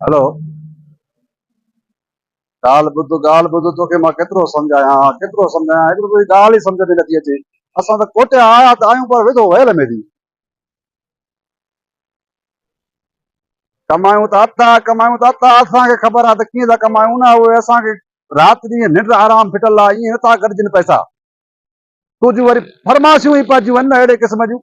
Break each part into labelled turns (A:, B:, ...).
A: Hello ॻाल्हि ॿुध तोखे मां केतिरो सम्झायां हिकिड़ो कोई ॻाल्हि ई सम्झ में नथी अचे। असां त कोटिया आया त आहियूं पर वेठो वयल में थी कमायूं त अता असांखे ख़बर आहे त कीअं था कमायूं न उहे असांखे राति ॾींहं निंड आराम फिटल आहे ईअं नथा गॾिजनि पैसा तुंहिंजूं वरी फरमाइशूं ई पइजियूं आहिनि न अहिड़े क़िस्म जूं।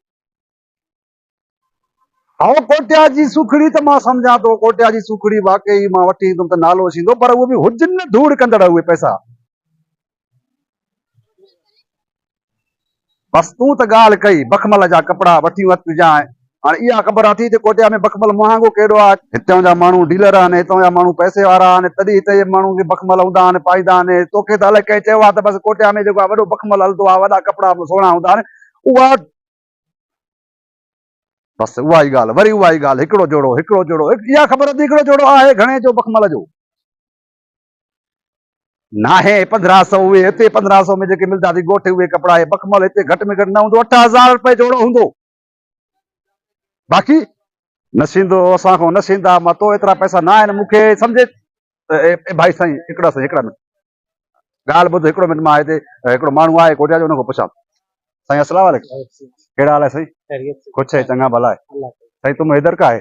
A: हा कोटिया जी सुखड़ी त मां सम्झां थो कोटिया जी सुखड़ी वाकई मां वठी ईंदुमि त नालो थींदो पर उहे बि हुजनि न धूड़ कंदड़ उहे पैसा। बसि तूं त ॻाल्हि कई बखमल जा कपिड़ा वठी वठिजांइ हाणे इहा ख़बर अथई त कोटिया में बखमल महांगो कहिड़ो आहे। हितां जा माण्हू डीलर आहिनि हितां जा माण्हू पैसे वारा आहिनि तॾहिं हिते जे माण्हू खे बखमल हूंदा आहिनि पाईंदा आहिनि। तोखे त अलाए कंहिं चयो आहे त बसि कोटिया में जेको आहे वॾो बखमल हलंदो आहे वॾा कपिड़ा सुहिणा हूंदा आहिनि उहा बसि उहा ई ॻाल्हि वरी उहा ई ॻाल्हि हिकिड़ो जोड़ो इहा ख़बर अथई हिकिड़ो जोड़ो आहे घणे जो बखमल जो नाहे 1500 उहे हिते 1500 में जेके मिलंदा अथई ॻोठ उहे कपिड़ा बखमल हिते घटि में घटि न हूंदो 8000 रुपए जोड़ो हूंदो बाक़ी न थींदो असां खां न थींदा मां तो एतिरा पैसा न आहिनि मूंखे सम्झे भाई साईं हिकिड़ा मिंट ॻाल्हि ॿुध हिकिड़ो मिंट मां हिते हिकिड़ो माण्हू आहे कोटिया जो हुन खां पुछां। साईं अस्सलाम वालेकुम कहिड़ा हाल आहे साईं कुझु आहे चङा भला आहे साईं तुम इधर का है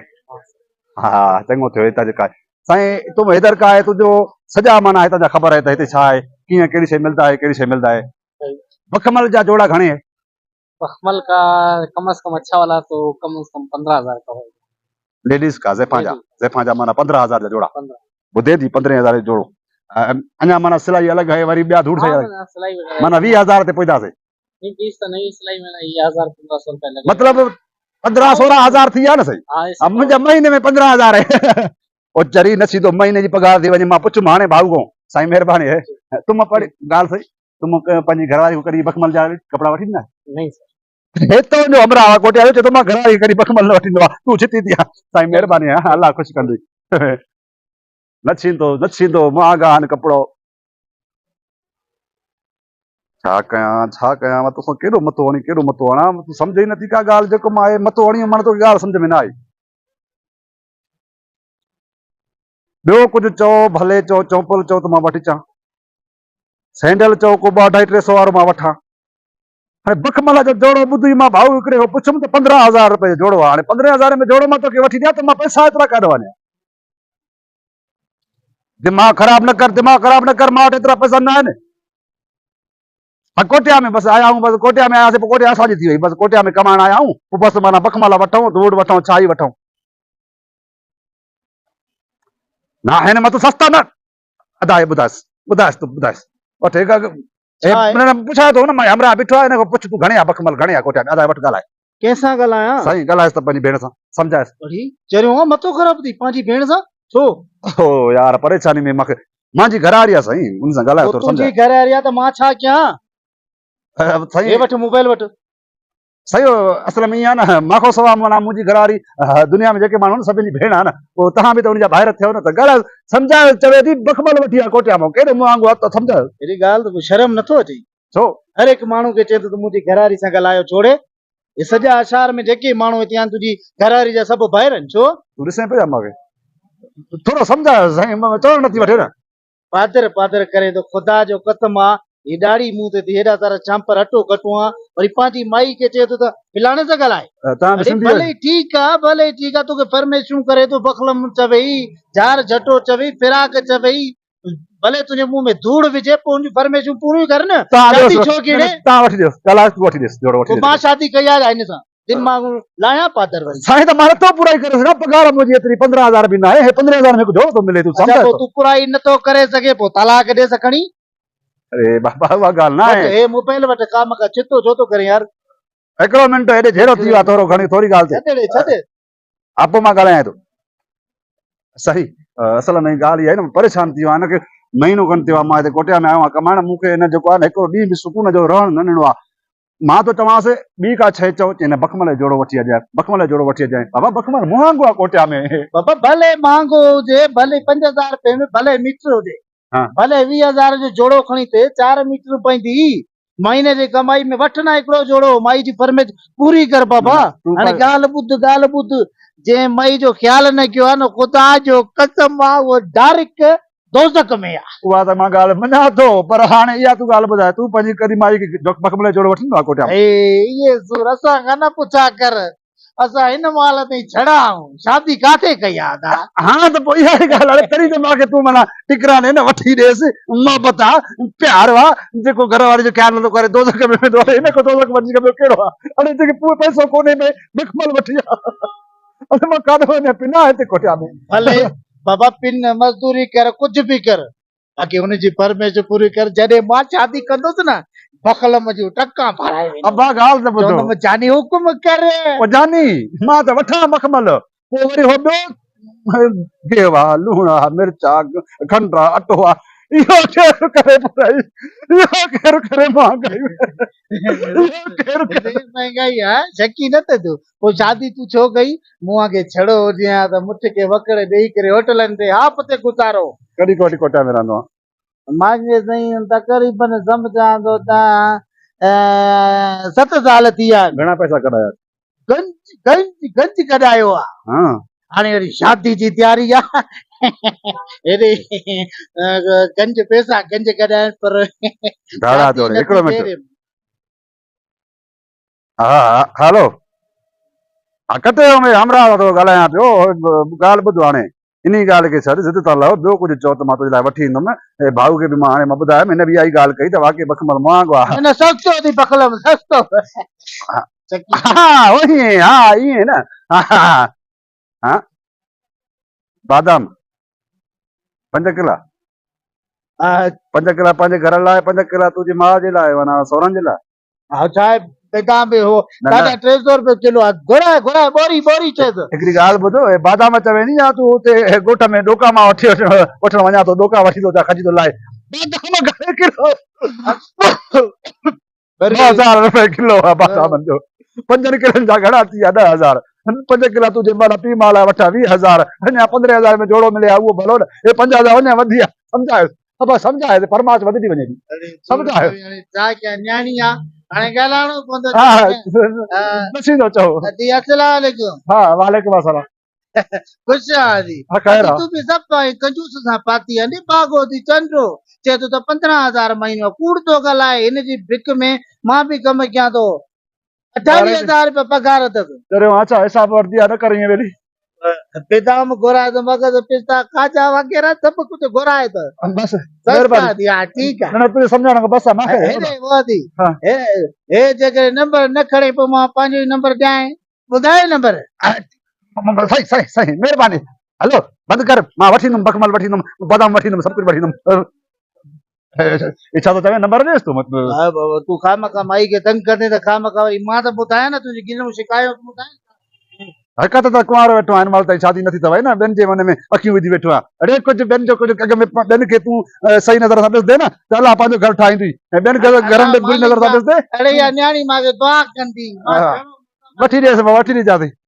A: हा चङो थियो हितां जेका आहे साईं तुम इधर का है तुंहिंजो सॼा माना हितां जा ख़बर आहे त हिते छा आहे कीअं कहिड़ी शइ मिलंदा आहे कहिड़ी शइ मिलंदा आहे मखमल जा जोड़ा घणे है
B: मखमल का कम से कम अच्छा वाला तो कम से कम 15,000 का होगा।
A: लेडीज का ज़ैफा जा माना 15,000 जा जोड़ा
B: 15
A: ॿुधे थी 15,000 जो जोड़ो अञा माना सिलाई अलॻि आहे वरी ॿिया धूड़
B: हाँ,
A: शइ
B: सिलाई वगैरह
A: माना 20,000 ते पहुंचासीं
B: नहीं 20 तो नहीं सिलाई में ये 1,000-1,500 रुपए लगे।
A: मतलब 15-16,000 थी विया न सही
B: हाँ
A: अब मुंहिंजे महीने में 15,000 आहे ओ चरी न सीधो महीने जी पगार थी वञे मां पुछुमि हाणे भाऊ खां साईं महिरबानी है तुम पढ़ी ॻाल्हि सही तुम पंहिंजी घरवारी खां कॾहिं बखमल जा कपिड़ा वठी ॾिना
B: नहीं सर
A: हेतिरो जो अमरा कोटिया जो चए थो मां घरवारी कॾहिं बखमल न वठी ॾिनो आहे तूं छिती थी साईं महिरबानी आहे अलाह ख़ुशि कंदी न थींदो महांगा आहिनि कपिड़ो छा कयां मां तोखां केॾो मथो हणां तूं सम्झ ई नथी का ॻाल्हि जेको मां मथो हणी माना तोखे ॻाल्हि सम्झ में न आई ॿियो कुझु चओ भले चओ चौपल चओ त मां वठी अचां सैंडल चओ को 200-250 वारो मां वठां हाणे बखमल जो जोड़ो ॿुधी मां भाऊ हिकिड़े खां पुछुमि त 15,000 रुपए जो जोड़ो आहे हाणे 15,000 में जोड़ो मां तोखे वठी ॾियां त मां पैसा एतिरा काॾे वञा दिमाग़ ख़राब न कर मां वटि एतिरा पैसा न आहिनि कोटिया में बसि आया आहियूं बसि कोटिया में आयासीं पोइ कोटिया असांजी थी वई बसि कोटिया में कमाइण आया आहियूं पोइ बसि माना बखमल वठूं धूड़ वठूं छा ई वठूं ना हिन मां तूं सस्ता न अदा ॿुधाइसि तूं वठ पुछां थो न मां हमरा बीठो आहे हिन खां पुछ तूं घणे आहे बखमल घणे आहे कोटिया में अदा वटि ॻाल्हाए
B: कैसा गलाया
A: साईं ॻाल्हाइसि त पंहिंजी भेण सां सम्झाइसि
B: अरे चरियो मतो ख़राब थी पांजी भेण सां छो
A: ओ यार परेशानी में मूंखे मुंहिंजी घरवारी आहे साईं उन सां ॻाल्हायो थोरो
B: तुंहिंजी घरवारी आहे त मां छा कयां
A: साईं
B: हे वठ मोबाइल वठ
A: सही असल में ईअं आहे न मां सवा माना मुंहिंजी घरवारी दुनिया में जेके माण्हू सभिनी जी भेण आहे न पोइ तव्हां बि त हुनजा ॿाहिरि थियो न त ॻाल्हाए सम्झाए चवे थी बखमल वठी आहे कोटिया मां केॾो महांगो आहे त सम्झायो
B: हेड़ी ॻाल्हि त शर्म नथो अचे
A: छो
B: हर हिकु माण्हू खे चए थो मुंहिंजी घरवारी सां ॻाल्हायो छोड़े हे सॼा अशार में जेके माण्हू हिते आहिनि तुंहिंजी घरवारी जा सभु ॿाहिरि आहिनि छो
A: तूं ॾिसे पिया मूंखे थोरो सम्झायो साईं चवणु नथी वठे न
B: पादर करे तो खुदा जो कसम आ ये ॾाढी मुंह ते हेॾा सारा चांपर अटो कटो आहे वरी पंहिंजी माई खे चए थो त फलाणे सां ॻाल्हाए भले ठीकु आहे तोखे फरमेशूं करे थो बखलम चवई जार झटो चवई फिराक चवई भले तुंहिंजे मुंह में धूड़ विझे पोइ उनजी फरमेशूं पूरियूं कर न मां शादी कई आहे हिन सां दिमाग़ लाया पादर वरी
A: साईं त मां नथो पूरा करे सघां पगार मुंहिंजी एतिरी 15,000 बि न आहे 15,000 में जोड़ो थो मिले
B: तूं पूरा ई नथो करे सघे पोइ तलाक ॾे सखणी
A: अरे बाबा उहा ॻाल्हि न आहे
B: हे मोबाइल वटि काम का चितो छो थो करे यार
A: हिकिड़ो मिंट हेॾे झेरो थी वियो आहे थोरो घणी थोरी ॻाल्हि थिए हा पोइ मां ॻाल्हायां थो सही असल में ॻाल्हि इहा आहे न परेशान थी वियो आहे हिनखे महीनो खनि थियो आहे मां हिते कोटिया में आयो आहियां कमाइण मूंखे हिन जेको आहे न हिकिड़ो ॾींहुं बि सुकून जो रहण न ॾिनो आहे मां तो चवांसि ॿी का शइ चओ हिन बखमल जो जोड़ो वठी अचांइ बाबा बखमल महांगो आहे कोटिया में
B: बाबा भले महांगो हुजे भले 5,000 रुपए में भले मीटर हुजे भले 20,000 जो जोड़ो खणी ते 4 मीटर पवंदी महीने जी कमाई में वठना हिकिड़ो जोड़ो माई जी फरमेश पूरी कर बाबा हाणे ॻाल्हि ॿुध जे मई जो ख्याल न कयो आहे न ख़ुदा जो कसम आहे उहो डायरेक्ट दोज़ख में आहे।
A: उहा त मां ॻाल्हि मञा थो, पर हाणे इहा तूं ॻाल्हि ॿुधाए, तूं पंहिंजी कॾहिं माई खे मखमल जोड़ो वठंदो आहे कोटिया में?
B: इहे सूर असां खां न पुछा कर, असां हिन महिल ताईं छड़ा आहियूं, शादी काथे कई आहे अदा?
A: हाँ त पोइ इहा ई ॻाल्हि आहे, तॾहिं त मूंखे तूं माना टिकराने न वठी ॾेसि, मोहबत आहे, प्यार आहे, जेको घर वारी जो ख्याल नथो करे दोज़ख में वेंदो आहे, हिन खां दोज़ख वधीक ॿियो कहिड़ो आहे? हाणे जेके पूरो पैसो कोन्हे में मखमल वठी आहे, अरे मां काॾे वञा पिना हिते कोटिया में।
B: भले बाबा पिन मज़दूरी कर, कुझु बि कर, बाक़ी हुनजी फरमाइश पूरी कर। जॾहिं मां शादी कंदुसि न, बखलम जूं टका भराए वेंदुमि।
A: अब्बा ॻाल्हि त ॿुधो,
B: चवंदुमि जानी हुकुम कर।
A: ओ जानी मां त वठां मखमल, पोइ वरी हो ॿियो गेवा लूणा मिर्चा खंडु आहे अटो आहे, इहो केरु करे बुराई, इहो केरु करे महांगाई, केरु करे?
B: महंगाई आहे शकी न त तूं पोइ शादी तूं छो कई? मुंहं खे छड़ो हुजे हा त मुठ खे वकड़ ॾेई करे होटलनि ते हाप ते गुज़ारो।
A: कॾहिं कोटी कोटिया में रहंदो आहे?
B: मांगे साईं तक़रीबन सम्झां थो तव्हां 7 साल थी विया।
A: घणा पैसा कढाया?
B: गंज गंज गंज कढायो आहे।
A: हाँ
B: हाणे वरी शादी जी तयारी आहे, हेॾे गंज पैसा गंज कढाइनि पर
A: दादा
B: शादी
A: जोड़े हिकिड़ो
B: नथी
A: मिंट।
B: थिए।
A: हा हलो, हा कटे में हमरा थो ॻाल्हायां पियो, ॻाल्हि ॿुधो हाणे इन ॻाल्हि खे छॾ, ज़िद था लहो, ॿियो कुझु चओ त मां तुंहिंजे लाइ वठी ईंदुमि। ऐं भाऊ खे बि मां हाणे मां ॿुधायुमि, हिन बि इहा ई ॻाल्हि कई त वाक़ई मखमल महांगो आहे।
B: न सस्तो थी बखलम सस्तो।
A: हा वही, हा ईअं न, हा बादाम 5 किला, 5 किला पंहिंजे घर लाइ, 5 किला तुंहिंजी माउ जे लाइ, माना सहुरनि जे लाइ।
B: हा छा आहे बेटा बि हो
A: न,
B: ॾाढा 300 रुपए किलो आहे। घुराए घुराए बोरी बोरी चएसि।
A: हिकिड़ी ॻाल्हि ॿुधो, हे बादाम चवे नी या तूं हुते ॻोठ में डोका मां वठण वञा थो, डोका वठी थो अचां खजी थो लाहे, बादाम घणे किलो? 1000 रुपए किलो आहे बादामनि जो। 5 किलनि जा घणा थी विया? 10,000। 5 किला तुंहिंजे माना पीउ मां लाइ वठां 20,000, अञा 15,000 में जोड़ो मिले उहो भलो न, हे 50,000 अञा वधी विया। सम्झायो अब सम्झाए फरमाश वधी थी वञे थी, सम्झायो।
B: छा कयां न्याणी आहे, हाणे ॻाल्हाइणो पवंदो।
A: हा नसीब चओ।
B: अस्सलाम वालेकुम।
A: हा वालेकुम अस्सलाम।
B: ख़ुशि आहियां
A: हा ख़ैर आहे।
B: तूं बि सभु पाए कंजूस सां पाती आहे नी, पागो थी चंडो चए थो त 15,000 महीनो कूड़ थो ॻाल्हाए। हिनजी भिक में मां बि कमु कयां थो, 48,000 रुपया पगार अथसि।
A: चरियो अच्छा हिसाब वर्दी आहे न कर ईअं वेली।
B: बेदाम घुराए थो, मगज़ पिस्ता खाजा वग़ैरह सभु कुझु घुराए थो।
A: बस
B: सस्ता थी हा ठीकु आहे।
A: न तुंहिंजे सम्झाइण खां बस आहे
B: हेॾे वो थी
A: हा।
B: हे जेकर नंबर न खणे पोइ मां पंहिंजो ई नंबर ॾियां, ॿुधाए नंबर।
A: सही सही सही महिरबानी। हलो बंदि कर, मां वठी ईंदुमि मखमल वठी ईंदुमि, बादाम वठी ईंदुमि, सभु कुझु वठी ईंदुमि। इच्छा थो चवे नंबर ॾेसि तूं।
B: तूं खामखा माई खे तंग कंदे त खामखा वरी मां त ॿुधायां न तुंहिंजी गिलूं शिकायत ॿुधायां।
A: हक़त त कुंवारो वेठो आहे, हिन महिल ताईं शादी नथी अथव न, ॿियनि जे मन में अखियूं विझी वेठो आहे। अड़े कुझु ॿियनि जो कुझु अॻ में ॿियनि खे तूं सही नज़र सां ॾिसंदे न त अलाह पंहिंजो घर ठाहींदी, ऐं ॿियनि खे घरनि में बुरी नज़र सां ॾिसंदे।
B: अड़े यार न्याणी मूंखे दुआ कंदी,
A: वठी ॾियसि, मां वठी ॾिजां थी।